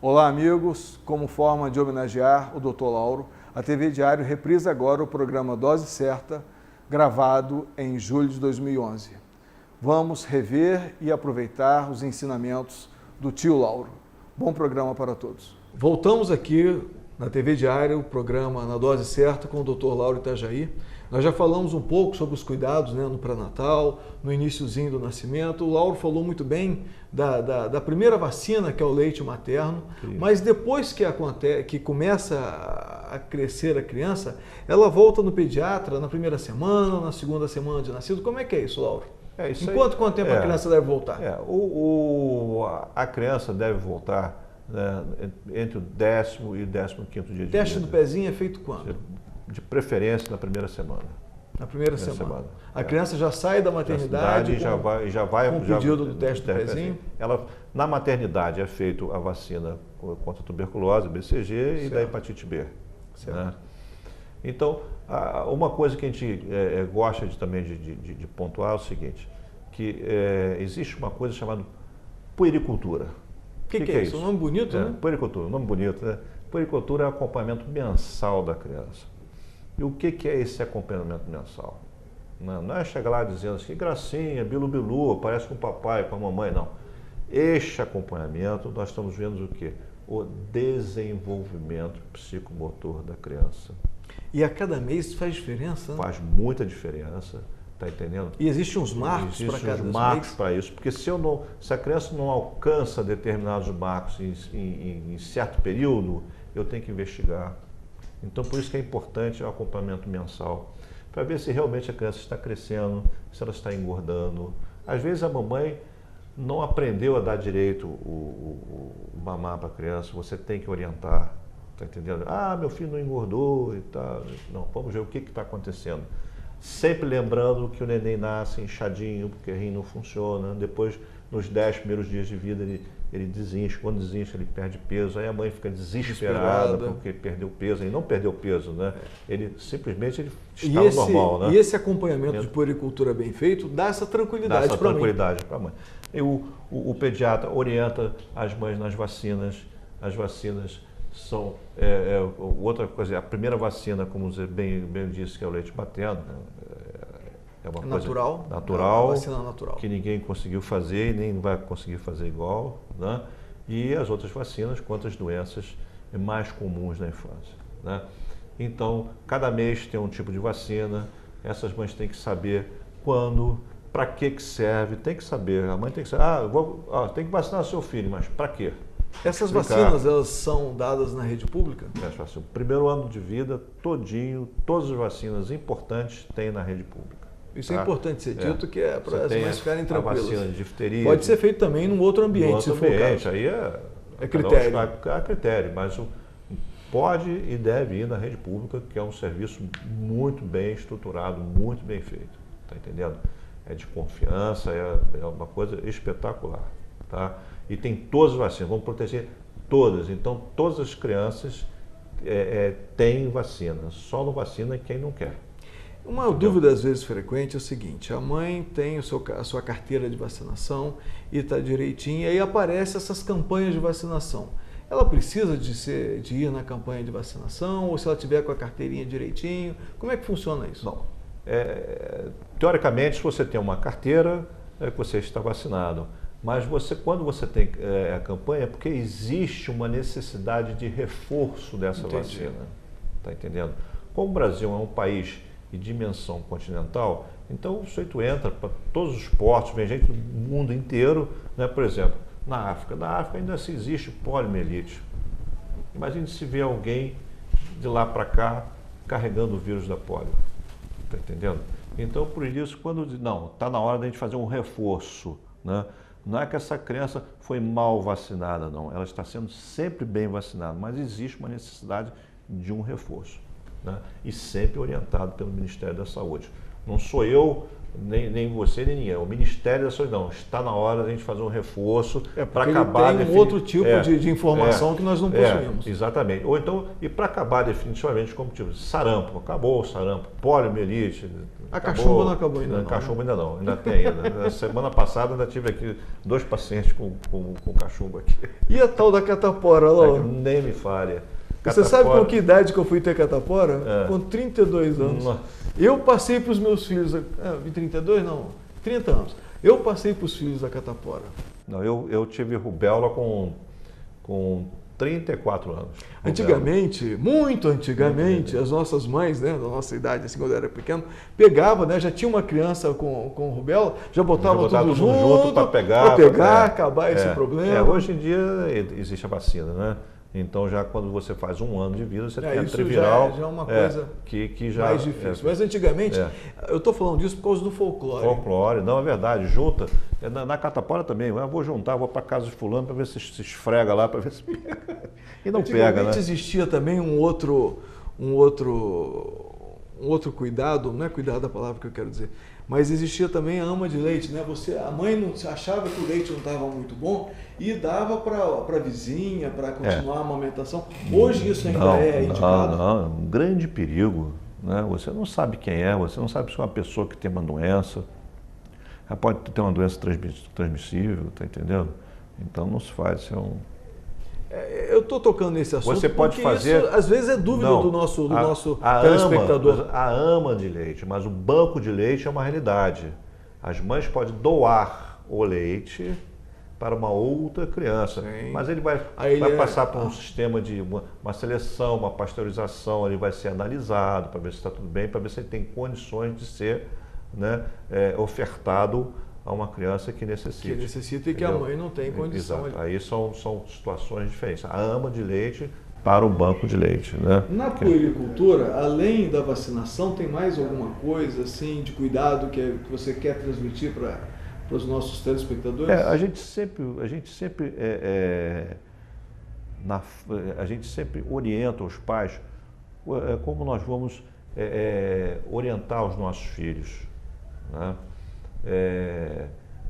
Olá, amigos. Como forma de homenagear o Dr. Lauro, a TV Diário reprisa agora o programa Dose Certa, gravado em julho de 2011. Vamos rever e aproveitar os ensinamentos do tio Lauro. Bom programa para todos. Voltamos aqui na TV Diário, o programa Na Dose Certa com o Dr. Lauro Itajaí. Nós já falamos um pouco sobre os cuidados, né, no pré-natal, no iniciozinho do nascimento. O Lauro falou muito bem da primeira vacina, que é o leite materno, mas depois que começa a crescer a criança, ela volta no pediatra na primeira semana, na segunda semana de nascido. Como é que é isso, Lauro? Quanto tempo a criança deve voltar? A criança deve voltar, né, entre o 10º e o 15º dia de vida. O teste do pezinho é feito quando? De preferência na primeira semana. Na primeira semana. A criança já sai da maternidade e já vai com o pedido do teste do pezinho? Na maternidade é feito a vacina contra a tuberculose, BCG, e da hepatite B. Né? Então, uma coisa que a gente gosta também de pontuar é o seguinte, que existe uma coisa chamada puericultura. O que é isso? Um nome bonito, né? Puericultura, um nome bonito, né? Puericultura é o acompanhamento mensal da criança. E o que é esse acompanhamento mensal? Não é chegar lá dizendo assim, que gracinha, bilu-bilu, parece com o papai, com a mamãe, não. Este acompanhamento, nós estamos vendo o quê? O desenvolvimento psicomotor da criança. E a cada mês faz diferença, né? Faz muita diferença, tá entendendo? E existem uns marcos para cada mês? Existem uns marcos para isso, porque se a criança não alcança determinados marcos em certo período, eu tenho que investigar. Então, por isso que é importante o acompanhamento mensal, para ver se realmente a criança está crescendo, se ela está engordando. Às vezes a mamãe não aprendeu a dar direito o mamar para a criança, você tem que orientar, tá entendendo? Ah, meu filho não engordou e tal. Não, vamos ver o que está acontecendo. Sempre lembrando que o neném nasce inchadinho, porque o rim não funciona. Depois, nos 10 primeiros dias de vida, ele desincha. Quando desincha, ele perde peso. Aí a mãe fica desesperada porque perdeu peso. Ele não perdeu peso, né? Ele simplesmente está normal, né? E esse acompanhamento de puericultura bem feito dá essa tranquilidade para a mãe. Dá essa tranquilidade para a mãe. E o pediatra orienta as mães nas vacinas. As vacinas são outra coisa. A primeira vacina, como você bem disse, que é o leite materno, é uma coisa natural, vacina natural, que ninguém conseguiu fazer e nem vai conseguir fazer igual, né? E as outras vacinas contra as doenças mais comuns na infância, né? Então, cada mês tem um tipo de vacina. Essas mães têm que saber quando, para que serve, tem que saber. A mãe tem que saber, tem que vacinar seu filho, mas para quê? Essas vacinas, elas são dadas na rede pública? O primeiro ano de vida, todinho, todas as vacinas importantes tem na rede pública. Isso é importante ser dito, que é para as mães ficarem tranquilas. A vacina de difteria. Pode ser feito também num outro ambiente, se for o caso. Aí é critério. É critério, mas pode e deve ir na rede pública, que é um serviço muito bem estruturado, muito bem feito. Tá entendendo? É de confiança, é uma coisa espetacular, tá? E tem todas as vacinas, vamos proteger todas. Então, todas as crianças têm vacina, só não vacina quem não quer. Uma dúvida às vezes frequente é o seguinte: a mãe tem a sua carteira de vacinação e está direitinho, e aí aparecem essas campanhas de vacinação. Ela precisa de ir na campanha de vacinação, ou se ela tiver com a carteirinha direitinho? Como é que funciona isso? Bom, teoricamente, se você tem uma carteira, você está vacinado. Mas quando você tem a campanha, é porque existe uma necessidade de reforço dessa vacina. Está entendendo? Como o Brasil é um país de dimensão continental, então o sujeito entra para todos os portos, vem gente do mundo inteiro, né? Por exemplo, na África ainda se existe poliomielite. Imagine se vê alguém de lá para cá carregando o vírus da polio. Está entendendo? Então, por isso, está na hora da gente fazer um reforço, né? Não é que essa criança foi mal vacinada, não. Ela está sendo sempre bem vacinada, mas existe uma necessidade de um reforço, né? E sempre orientado pelo Ministério da Saúde. Não sou eu nem você, nem ninguém. O Ministério da Saúde não. Está na hora de a gente fazer um reforço para ele acabar... tem um outro tipo de informação que nós não possuímos. Exatamente. Ou então, e para acabar definitivamente, como tipo, sarampo, acabou o sarampo, poliomielite... A cachumba não acabou ainda não. Cachumba ainda não, ainda tem ainda. Na semana passada ainda tive aqui 2 pacientes com cachumba aqui. E a tal da catapora, Lauro? Nem me fale. Você sabe com que idade que eu fui ter catapora? Com 32 anos. Nossa. Eu passei para os meus filhos... 32 não, 30 anos. Eu passei para os filhos da catapora. Não, eu tive rubéola com 34 anos. Antigamente, muito antigamente, as nossas mães, né, da nossa idade, assim, quando eu era pequeno, pegavam, né, já tinha uma criança com rubéola, já botava tudo junto para pegar, acabar esse problema. Hoje em dia existe a vacina, né? Então já quando você faz 1 ano de vida, você tem antiviral. Já é uma coisa que já mais difícil. Mas antigamente, eu estou falando disso por causa do folclore. Folclore, não, é verdade, junta. Na catapora também, eu vou juntar, vou para casa de fulano para ver se esfrega lá, para ver se pega. E não pega, né? Antigamente existia também um outro cuidado, não é cuidado a palavra que eu quero dizer, mas existia também a ama de leite, né? A mãe não achava que o leite não estava muito bom e dava para a vizinha, para continuar a amamentação. Hoje isso ainda é indicado? Não, é um grande perigo, né? Você não sabe quem é, você não sabe se é uma pessoa que tem uma doença, ela pode ter uma doença transmissível, tá entendendo? Então não se faz, isso é um... Eu estou tocando nesse assunto você pode porque fazer... isso, às vezes, é dúvida do nosso telespectador. A ama de leite, mas o banco de leite é uma realidade. As mães podem doar o leite para uma outra criança, mas ele vai passar por um sistema de uma seleção, uma pasteurização, ele vai ser analisado para ver se está tudo bem, para ver se ele tem condições de ser, né, ofertado a uma criança que necessita. Que necessita e que a mãe não tem condição. Exato. Aí são situações diferentes. A ama de leite para o banco de leite, né? Na puericultura, além da vacinação, tem mais alguma coisa assim de cuidado que você quer transmitir para os nossos telespectadores? A gente sempre orienta os pais como nós vamos orientar os nossos filhos, né?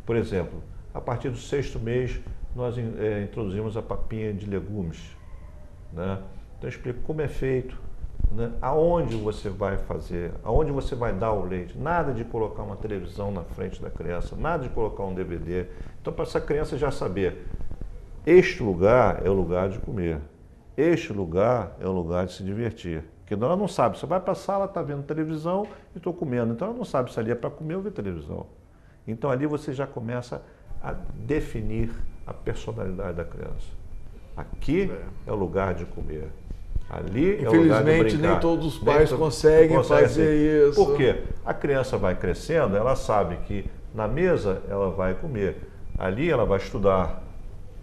Por exemplo, a partir do 6º mês nós introduzimos a papinha de legumes, né? Então eu explico como é feito, né? Aonde você vai fazer, aonde você vai dar o leite, nada de colocar uma televisão na frente da criança, nada de colocar um DVD. Então para essa criança já saber, este lugar é o lugar de comer, este lugar é o lugar de se divertir. Porque ela não sabe, você vai para a sala, está vendo televisão e estou comendo. Então ela não sabe se ali é para comer ou ver televisão. Então ali você já começa a definir a personalidade da criança. Aqui é o lugar de comer. Ali é o lugar de brincar. Infelizmente nem todos os pais conseguem fazer isso. Por quê? A criança vai crescendo, ela sabe que na mesa ela vai comer. Ali ela vai estudar.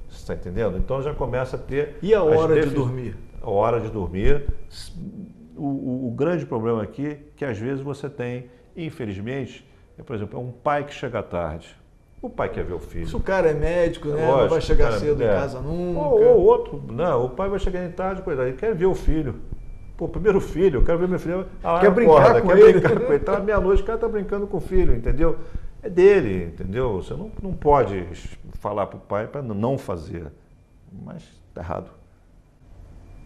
Você está entendendo? Então já começa a ter... E a hora de dormir? A hora de dormir. O grande problema aqui é que às vezes você tem, infelizmente, por exemplo, um pai que chega tarde. O pai quer ver o filho. Se o cara é médico, né? Lógico, não vai chegar cedo em casa nunca. Ou outro, não, o pai vai chegar em tarde, coitado, ele quer ver o filho. Pô, primeiro filho, eu quero ver meu filho. Quer brincar com ele. Tá meia-noite, o cara tá brincando com o filho, entendeu? É dele, entendeu? Você não pode falar para o pai para não fazer. Mas está errado.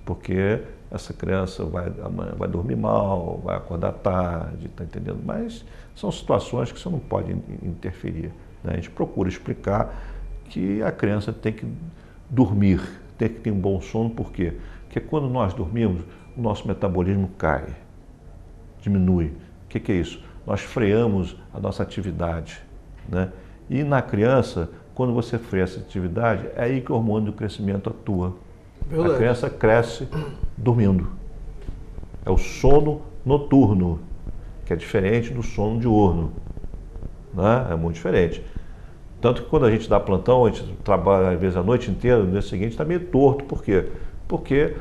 Porque essa criança vai dormir mal, vai acordar tarde, tá entendendo? Mas são situações que você não pode interferir, né? A gente procura explicar que a criança tem que dormir, tem que ter um bom sono, por quê? Porque quando nós dormimos, o nosso metabolismo cai, diminui. O que é isso? Nós freamos a nossa atividade, né? E na criança, quando você freia essa atividade, é aí que o hormônio do crescimento atua. Verdade. A criança cresce dormindo. É o sono noturno, que é diferente do sono diurno, né? É muito diferente. Tanto que quando a gente dá plantão, a gente trabalha às vezes a noite inteira, no dia seguinte está meio torto. Por quê? Porque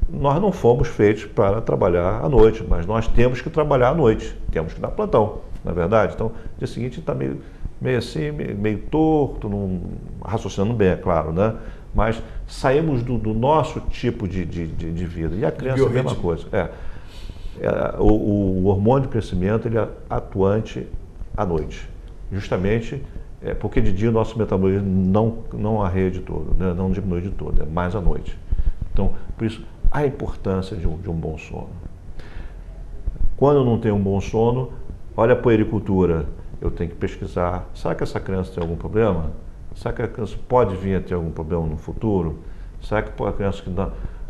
nós não fomos feitos para trabalhar à noite, mas nós temos que trabalhar à noite, temos que dar plantão, não é verdade? Então, no dia seguinte está meio assim, meio torto, raciocinando bem, é claro, né? Mas saímos do nosso tipo de vida. E a criança é a mesma coisa. O hormônio de crescimento ele é atuante à noite. Justamente porque de dia o nosso metabolismo não arreia de todo, né? Não diminui de todo, é mais à noite. Então, por isso, a importância de um bom sono. Quando eu não tenho um bom sono, olha a puericultura, eu tenho que pesquisar, será que essa criança tem algum problema? Será que a criança pode vir a ter algum problema no futuro? Será que a criança que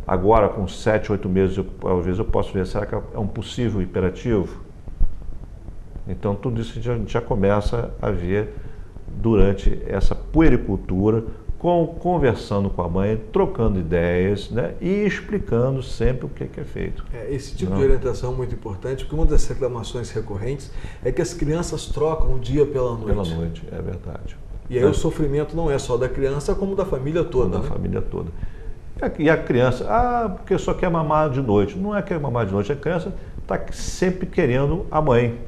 agora com 7, 8 meses, às vezes eu posso ver, será que é um possível hiperativo? Então tudo isso a gente já começa a ver durante essa puericultura, conversando com a mãe, trocando ideias, né, e explicando sempre o que é feito. Esse tipo de orientação é muito importante, porque uma das reclamações recorrentes é que as crianças trocam o dia pela noite. Pela noite, é verdade. E aí o sofrimento não é só da criança, como da família toda. Da família toda. E a criança, porque só quer mamar de noite. Não é que quer mamar de noite, a criança está sempre querendo a mãe.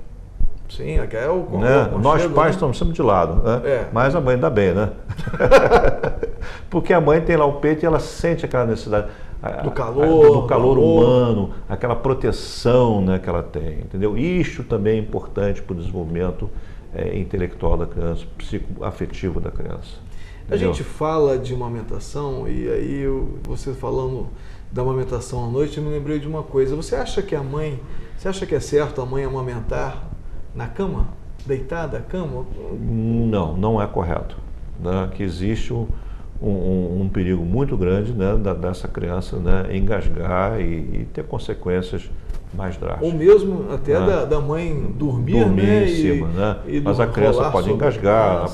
Sim, é o né? Nós pais estamos sempre de lado, né? Mas a mãe ainda bem, né? Porque a mãe tem lá o peito e ela sente aquela necessidade do calor humano, aquela proteção, né, que ela tem, entendeu? Isso também é importante para o desenvolvimento intelectual da criança, psicoafetivo da criança. A gente fala de amamentação e aí você falando da amamentação à noite, eu me lembrei de uma coisa. Você acha que é certo a mãe amamentar na cama? Deitada na cama? Não é correto. Né? Que existe um perigo muito grande, né, dessa criança, né, engasgar e ter consequências mais drásticas. Ou mesmo até da mãe dormir né, em cima, né? Mas a criança pode engasgar, ela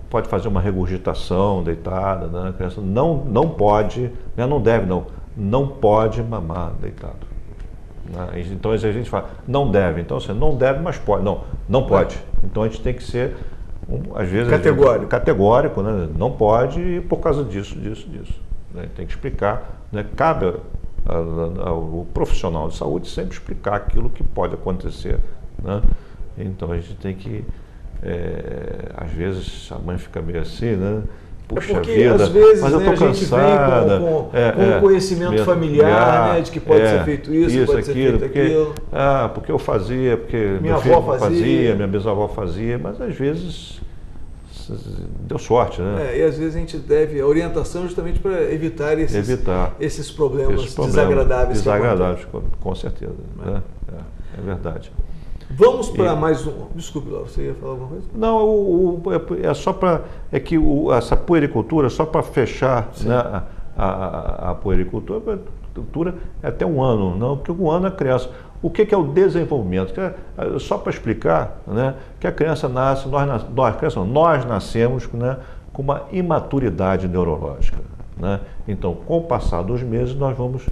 pode fazer uma regurgitação deitada, né? A criança não pode, né, não pode mamar deitado. Né? Então a gente fala, não deve. Então assim, não deve, mas pode. Não pode. Então a gente tem que ser, às vezes, categórico, né? Não pode por causa disso. Né? Tem que explicar, né? Cabe ao profissional de saúde sempre explicar aquilo que pode acontecer. Né? Então a gente tem que, às vezes a mãe fica meio assim, né? Puxa porque, vida, às vezes, mas eu tô cansada. Com o conhecimento familiar, né, de que pode ser feito isso, pode ser feito aquilo. Porque eu fazia, porque minha avó fazia, minha bisavó fazia, mas às vezes deu sorte, né? E às vezes a gente deve a orientação justamente para evitar esses problemas desagradáveis. Desagradáveis, com certeza. Né? É verdade. Vamos para mais um. Desculpe, Laura, você ia falar alguma coisa? Não, é só para. Essa puericultura, só para fechar, né, a puericultura é até um ano, não, porque um ano a criança. O que é o desenvolvimento? Só para explicar, né, que a criança nasce, nós nascemos, né, com uma imaturidade neurológica. Né? Então, com o passar dos meses, nós vamos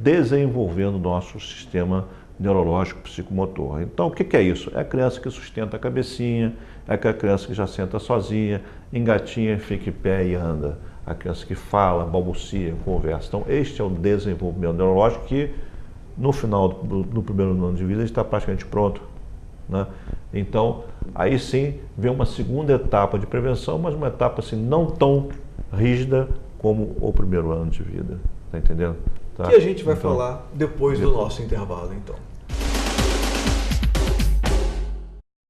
desenvolvendo o nosso sistema neurológico psicomotor. Então, o que é isso? É a criança que sustenta a cabecinha, é aquela criança que já senta sozinha, engatinha, fica em pé e anda. A criança que fala, balbucia, conversa. Então, este é o desenvolvimento neurológico que, no final do primeiro ano de vida, está praticamente pronto. Né? Então, aí sim, vem uma segunda etapa de prevenção, mas uma etapa assim, não tão rígida como o primeiro ano de vida. Está entendendo? Tá? Que a gente vai falar depois do nosso intervalo, então.